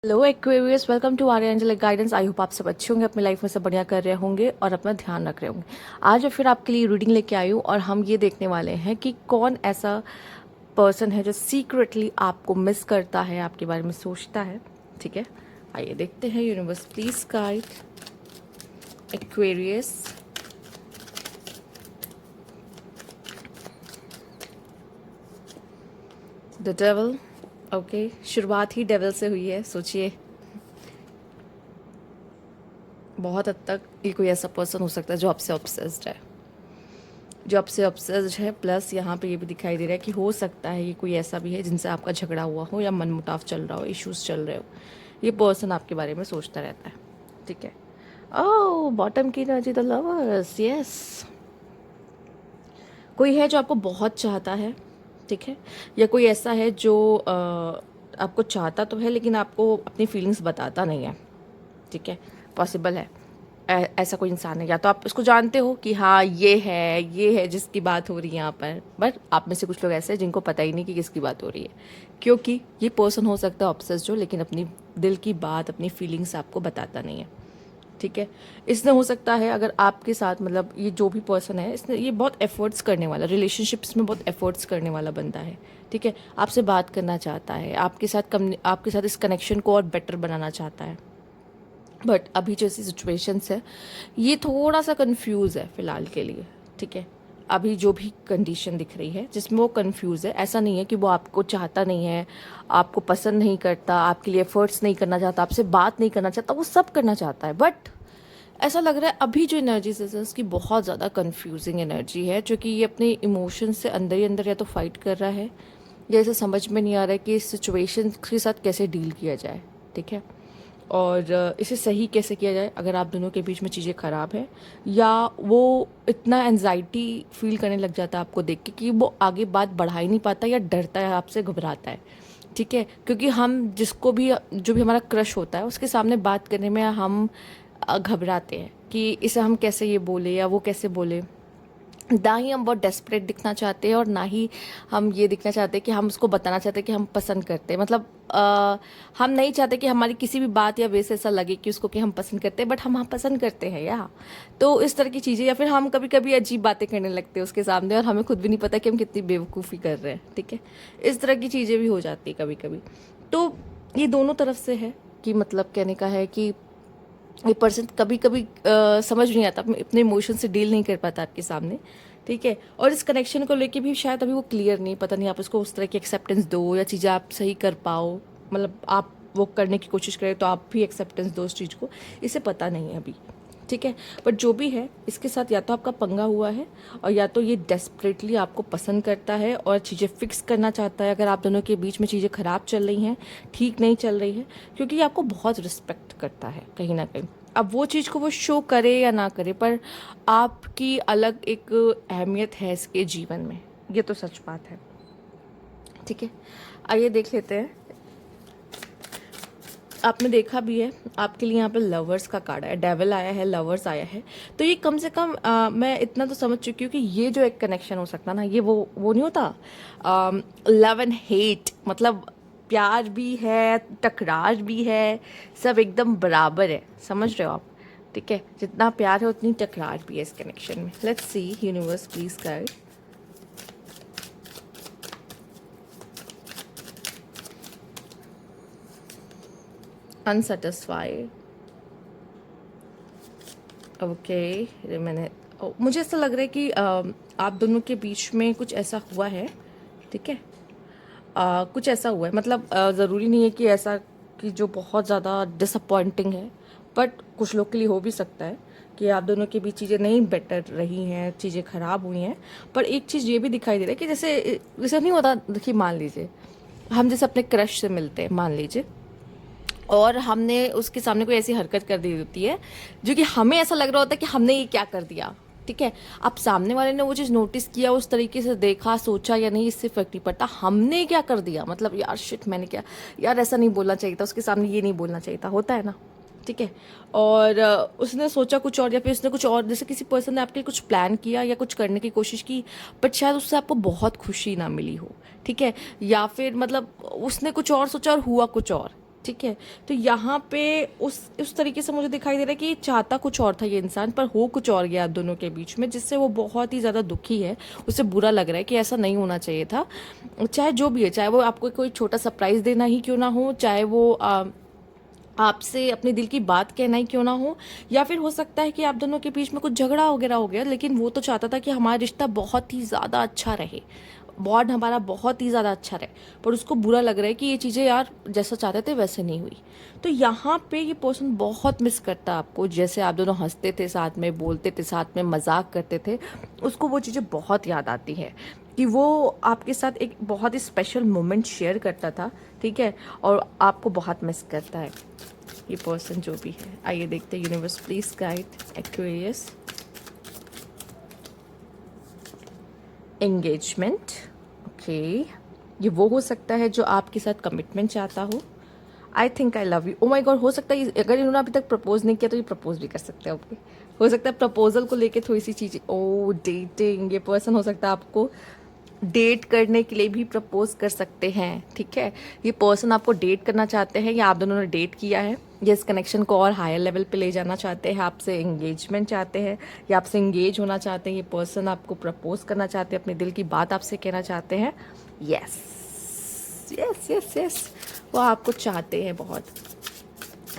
Hello Aquarius, welcome to Arya Angelic Guidance. I hope आप सब अच्छे होंगे, अपनी लाइफ में सब बढ़िया कर रहे होंगे और अपना ध्यान रख रहे होंगे। आज फिर आपके लिए रीडिंग लेके आई हूँ और हम ये देखने वाले हैं कि कौन ऐसा पर्सन है जो सीक्रेटली आपको मिस करता है, आपके बारे में सोचता है। ठीक है, आइए देखते हैं। Universe please guide Aquarius. The devil. Okay, शुरुआत ही डेविल से हुई है। सोचिए, बहुत हद तक ये कोई ऐसा पर्सन हो सकता है जो आपसे ऑब्सेस्ड है, जो आपसे ऑब्सेस्ड है। प्लस यहाँ पे ये भी दिखाई दे रहा है कि हो सकता है ये कोई ऐसा भी है जिनसे आपका झगड़ा हुआ हो या मनमुटाव चल रहा हो, इश्यूज चल रहे हो। ये पर्सन आपके बारे में सोचता रहता है। ठीक है। ओह, बॉटम की एनर्जी, द लवर्स। यस, कोई है जो आपको बहुत चाहता है। ठीक है, या कोई ऐसा है जो आपको चाहता तो है लेकिन आपको अपनी फीलिंग्स बताता नहीं है। ठीक है, पॉसिबल है ऐसा कोई इंसान है। या तो आप उसको जानते हो कि हाँ ये है जिसकी बात हो रही है यहाँ पर, बट आप में से कुछ लोग ऐसे हैं जिनको पता ही नहीं कि किसकी बात हो रही है, क्योंकि ये पर्सन हो सकता है ऑब्सेस्ड जो, लेकिन अपनी दिल की बात, अपनी फीलिंग्स आपको बताता नहीं है। ठीक है, इसने हो सकता है अगर आपके साथ, मतलब ये जो भी पर्सन है, इसने ये बहुत एफर्ट्स करने वाला, रिलेशनशिप्स में बहुत एफर्ट्स करने वाला बंदा है। ठीक है, आपसे बात करना चाहता है, आपके साथ इस कनेक्शन को और बेटर बनाना चाहता है। बट अभी जैसी सिचुएशंस है, ये थोड़ा सा कंफ्यूज है फिलहाल के लिए। ठीक है, अभी जो भी कंडीशन दिख रही है जिसमें वो कंफ्यूज है, ऐसा नहीं है कि वो आपको चाहता नहीं है, आपको पसंद नहीं करता, आपके लिए एफर्ट्स नहीं करना चाहता, आपसे बात नहीं करना चाहता, वो सब करना चाहता है। बट ऐसा लग रहा है अभी जो एनर्जी है उसकी बहुत ज़्यादा कंफ्यूजिंग एनर्जी है, जो कि ये अपने इमोशंस से अंदर ही अंदर या तो फाइट कर रहा है, या इसे समझ में नहीं आ रहा है कि इस सिचुएशन के साथ कैसे डील किया जाए। ठीक है, और इसे सही कैसे किया जाए अगर आप दोनों के बीच में चीज़ें ख़राब हैं, या वो इतना एनजाइटी फील करने लग जाता है आपको देख के कि वो आगे बात बढ़ा ही नहीं पाता, या डरता है, आपसे घबराता है। ठीक है, क्योंकि हम जिसको भी, जो भी हमारा क्रश होता है, उसके सामने बात करने में हम घबराते हैं कि इसे हम कैसे ये बोले या वो कैसे बोले। ना ही हम बहुत डेस्परेट दिखना चाहते हैं और ना ही हम ये दिखना चाहते हैं कि हम उसको बताना चाहते हैं कि हम पसंद करते हैं। मतलब हम नहीं चाहते कि हमारी किसी भी बात या वे से ऐसा लगे कि उसको कि हम पसंद करते हैं, बट हम पसंद करते हैं या। तो इस तरह की चीज़ें, या फिर हम कभी कभी अजीब बातें करने लगते हैं उसके सामने और हमें खुद भी नहीं पता कि हम कितनी बेवकूफ़ी कर रहे हैं। ठीक है, इस तरह की चीज़ें भी हो जाती है कभी कभी। तो ये दोनों तरफ से है कि मतलब कहने का है कि ये पर्सन कभी कभी समझ नहीं आता, अपने इमोशन से डील नहीं कर पाता आपके सामने। ठीक है, और इस कनेक्शन को लेके भी शायद अभी वो क्लियर नहीं, पता नहीं आप उसको उस तरह की एक्सेप्टेंस दो या चीज़ें आप सही कर पाओ, मतलब आप वो करने की कोशिश करें तो आप भी एक्सेप्टेंस दो उस चीज़ को, इसे पता नहीं है अभी। ठीक है, बट जो भी है इसके साथ या तो आपका पंगा हुआ है, और या तो ये डेस्परेटली आपको पसंद करता है और चीज़ें फिक्स करना चाहता है। अगर आप दोनों के बीच में चीज़ें ख़राब चल रही हैं, ठीक नहीं चल रही है, क्योंकि ये आपको बहुत रिस्पेक्ट करता है कहीं ना कहीं। अब वो चीज़ को वो शो करे या ना करे, पर आपकी अलग एक अहमियत है इसके जीवन में, ये तो सच बात है। ठीक है, आइए देख लेते हैं। आपने देखा भी है, आपके लिए यहाँ पे लवर्स का कार्ड आया, डेविल आया है, लवर्स आया है। तो ये कम से कम मैं इतना तो समझ चुकी हूँ कि ये जो एक कनेक्शन हो सकता ना, ये वो नहीं होता लव एंड हेट, मतलब प्यार भी है, टकरार भी है, सब एकदम बराबर है। समझ रहे हो आप? ठीक है, जितना प्यार है उतनी टकरार भी है इस कनेक्शन में। Let's see, universe please guide. Unsatisfied. Okay, मुझे ऐसा लग रहा है कि आप दोनों के बीच में कुछ ऐसा हुआ है। ठीक है, कुछ ऐसा हुआ है, मतलब ज़रूरी नहीं है कि ऐसा कि जो बहुत ज़्यादा डिसअपॉइंटिंग है, बट कुछ लोग के लिए हो भी सकता है कि आप दोनों के बीच चीज़ें नहीं बेटर रही हैं, चीज़ें ख़राब हुई हैं। पर एक चीज़ ये भी दिखाई दे रहा है कि जैसे जैसे नहीं होता, देखिए मान लीजिए हम जैसे अपने क्रश से मिलते हैं, मान लीजिए, और हमने उसके सामने कोई ऐसी हरकत कर दी होती है जो कि हमें ऐसा लग रहा होता है कि हमने ये क्या कर दिया। ठीक है, अब सामने वाले ने वो चीज़ नोटिस किया, उस तरीके से देखा, सोचा या नहीं, इससे फर्क नहीं पड़ता हमने क्या कर दिया। मतलब यार शिट, मैंने क्या, यार ऐसा नहीं बोलना चाहिए था, उसके सामने ये नहीं बोलना चाहिए था, होता है ना। ठीक है, और उसने सोचा कुछ और, या फिर उसने कुछ और, जैसे किसी पर्सन ने आपके लिए कुछ प्लान किया या कुछ करने की कोशिश की, बट शायद उससे आपको बहुत खुशी ना मिली हो। ठीक है, या फिर मतलब उसने कुछ और सोचा और हुआ कुछ और। ठीक है। तो यहाँ पे उस तरीके से मुझे दिखाई दे रहा है कि चाहता कुछ और था ये इंसान, पर हो कुछ और गया दोनों के बीच में, जिससे वो बहुत ही ज़्यादा दुखी है। उसे बुरा लग रहा है कि ऐसा नहीं होना चाहिए था। चाहे जो भी है, चाहे वो आपको कोई छोटा सरप्राइज़ देना ही क्यों ना हो, चाहे वो आपसे अपने दिल की बात कहना ही क्यों ना हो, या फिर हो सकता है कि आप दोनों के बीच में कुछ झगड़ा वगैरह हो गया, लेकिन वो तो चाहता था कि हमारा रिश्ता बहुत ही ज़्यादा अच्छा रहे, बॉन्ड हमारा बहुत ही ज़्यादा अच्छा रहे, पर उसको बुरा लग रहा है कि ये चीज़ें यार जैसा चाहते थे वैसे नहीं हुई। तो यहाँ पे ये पर्सन बहुत मिस करता है आपको। जैसे आप दोनों हंसते थे, साथ में बोलते थे, साथ में मजाक करते थे, उसको वो चीज़ें बहुत याद आती हैं कि वो आपके साथ एक बहुत ही स्पेशल मोमेंट शेयर करता था, ठीक है, और आपको बहुत मिस करता है ये पर्सन जो भी है। आइए देखते हैं, universe please guide Aquarius. Engagement, okay, ये वो हो सकता है जो आपके साथ कमिटमेंट चाहता हो। I think I love you, oh my God, हो सकता है अगर इन्होंने अभी तक प्रपोज नहीं किया तो ये प्रपोज भी कर सकते हैं। ओके, हो सकता है प्रपोजल को लेके थोड़ी सी चीज़ें, ओ डेटिंग, ये पर्सन हो सकता है आपको डेट करने के लिए भी प्रपोज कर सकते हैं, ठीक है। ये पर्सन आपको डेट करना चाहते हैं, या आप दोनों ने डेट किया है, ये इस कनेक्शन को और हायर लेवल पे ले जाना चाहते हैं, आपसे एंगेजमेंट चाहते हैं, या आपसे एंगेज होना चाहते हैं। ये पर्सन आपको प्रपोज करना चाहते हैं, अपने दिल की बात आपसे कहना चाहते हैं। यस यस यस यस, वो आपको चाहते हैं बहुत।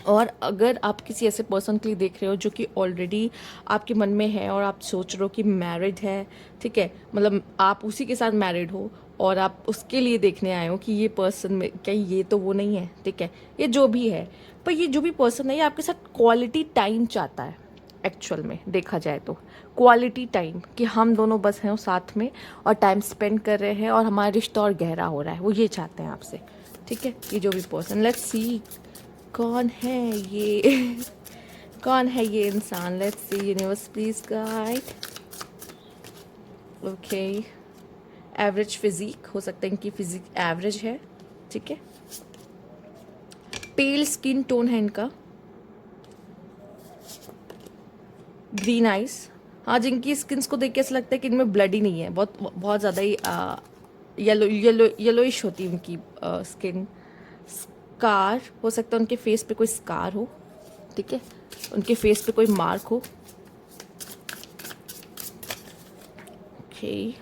और अगर आप किसी ऐसे पर्सन के लिए देख रहे हो जो कि ऑलरेडी आपके मन में है, और आप सोच रहे हो कि मैरिड है, ठीक है, मतलब आप उसी के साथ मैरिड हो और आप उसके लिए देखने आए हो कि ये पर्सन में क्या ये तो वो नहीं है, ठीक है, ये जो भी है, पर ये जो भी पर्सन है ये आपके साथ क्वालिटी टाइम चाहता है। एक्चुअल में देखा जाए तो क्वालिटी टाइम, कि हम दोनों बस हैं साथ में और टाइम स्पेंड कर रहे हैं और हमारा रिश्ता और गहरा हो रहा है, वो ये चाहते हैं आपसे, ठीक है। ये जो भी पर्सन, लेट्स सी कौन है ये कौन है ये इंसान, let's see universe please guide. Okay, average physique, हो सकता है इनकी फिजिक एवरेज है, ठीक है। पेल स्किन टोन है इनका, ग्रीन आइज, हाँ, जिनकी स्किन्स को देख के ऐसा लगता है कि इनमें ब्लड ही नहीं है, बहुत बहुत ज़्यादा ही येलो येलो येलोइश होती है उनकी स्किन। स्कार, हो सकता है उनके फेस पे कोई स्कार हो, ठीक है, उनके फेस पे कोई मार्क हो। Okay,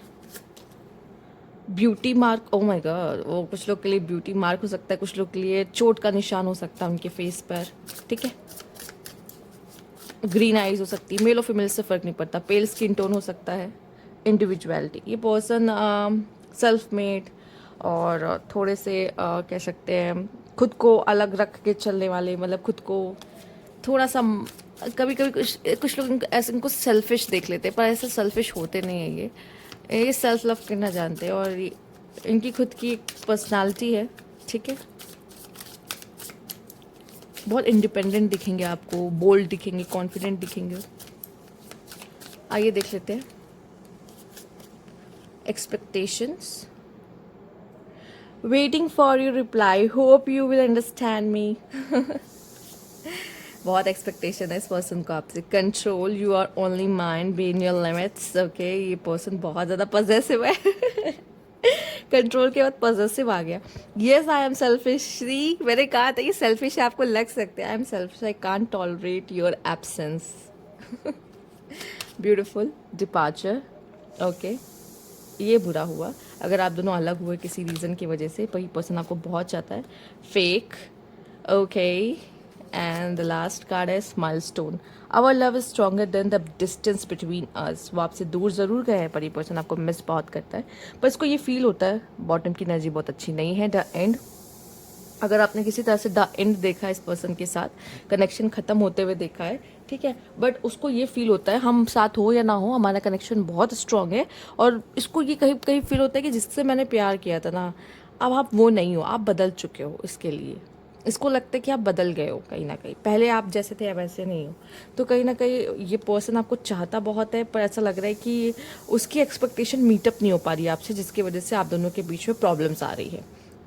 beauty mark, oh my God, वो कुछ लोग के लिए ब्यूटी मार्क हो सकता है, कुछ लोग के लिए चोट का निशान हो सकता है उनके फेस पर, ठीक है। ग्रीन आइज हो सकती है, मेल और फीमेल से फ़र्क नहीं पड़ता। पेल स्किन टोन हो सकता है। इंडिविजुअलिटी, ये पर्सन सेल्फ मेड और थोड़े से कह सकते हैं खुद को अलग रख के चलने वाले, मतलब खुद को थोड़ा सा कभी कभी कुछ लोग ऐसे इनको सेल्फिश देख लेते हैं, पर ऐसे सेल्फिश होते नहीं है ये सेल्फ लव करना जानते हैं, और इनकी खुद की एक पर्सनालिटी है, ठीक है। बहुत इंडिपेंडेंट दिखेंगे आपको, बोल्ड दिखेंगे, कॉन्फिडेंट दिखेंगे। आइए देख लेते हैं expectations. Waiting for your reply, hope you will understand me. बहुत एक्सपेक्टेशन है इस पर्सन को आपसे। Control, you are only mind, be in your limits, okay, ये पर्सन बहुत ज़्यादा पॉजेसिव है। कंट्रोल के बाद पॉजेसिव आ गया। येस आई एम सेल्फिश, सी मैंने कहा था ये सेल्फिश है, आपको लग सकते हैं। I am selfish, I can't tolerate your absence. Beautiful departure, okay, ये बुरा हुआ अगर आप दोनों अलग हुए किसी रीज़न की वजह से, पर ये पर्सन आपको बहुत चाहता है। Fake, okay, and the last card है milestone. Our love is stronger than the distance between us. वो आपसे दूर ज़रूर गए हैं, पर ये पर्सन आपको मिस बहुत करता है, पर इसको ये फील होता है बॉटम की एनर्जी बहुत अच्छी नहीं है। द एंड, अगर आपने किसी तरह से द एंड देखा है इस पर्सन के साथ, कनेक्शन ख़त्म होते हुए देखा है, ठीक है, बट उसको ये फील होता है हम साथ हो या ना हो हमारा कनेक्शन बहुत स्ट्रांग है, और इसको ये कहीं कहीं फील होता है कि जिससे मैंने प्यार किया था ना, अब आप वो नहीं हो, आप बदल चुके हो। इसके लिए इसको लगता है कि आप बदल गए हो कहीं ना कहीं, पहले आप जैसे थे अब वैसे नहीं हो। तो कहीं ना कहीं ये पर्सन आपको चाहता बहुत है, पर ऐसा लग रहा है कि उसकी एक्सपेक्टेशन मीटअप नहीं हो पा रही है आपसे, जिसकी वजह से आप दोनों के बीच में प्रॉब्लम्स आ रही है,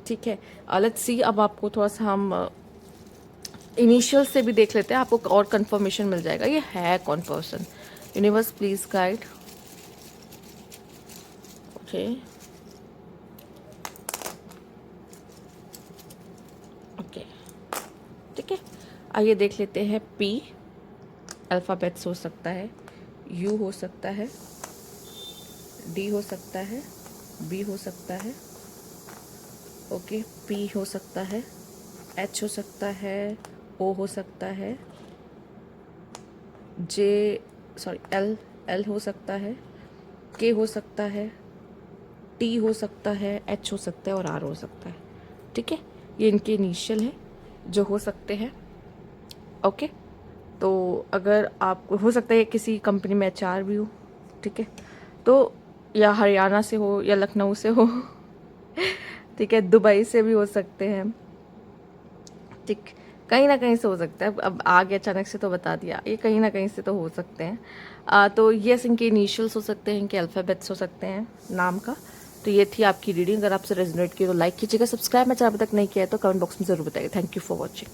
ठीक है। लेट्स सी, अब आपको थोड़ा सा हम इनिशियल से भी देख लेते हैं, आपको और कंफर्मेशन मिल जाएगा ये है कौन person. Universe please guide, okay, okay, ठीक है, आइए देख लेते हैं। पी अल्फ़ाबेट्स हो सकता है, यू हो सकता है, डी हो सकता है, बी हो सकता है, ओके, पी हो सकता है, एच हो सकता है, ओ हो सकता है, एल एल हो सकता है, के हो सकता है, टी हो सकता है, एच हो सकता है और आर हो सकता है। ठीक है, ये इनके इनिशियल हैं जो हो सकते हैं। ओके, तो अगर आपको हो सकता है किसी कंपनी में HR भी हो, ठीक है, तो या हरियाणा से हो या लखनऊ से हो ठीक है, दुबई से भी हो सकते हैं, ठीक, कहीं ना कहीं से हो सकता है। अब आगे अचानक से तो बता दिया, ये कहीं ना कहीं से तो हो सकते हैं। तो यस, इनके इनिशियल्स हो सकते हैं, इनके अल्फ़ाबेट्स हो सकते हैं नाम का। तो ये थी आपकी रीडिंग। अगर आपसे रेजोनेट की तो लाइक कीजिएगा, सब्सक्राइब मैं अभी तक नहीं किया है तो कमेंट बॉक्स में ज़रूर बताइए। Thank you for watching.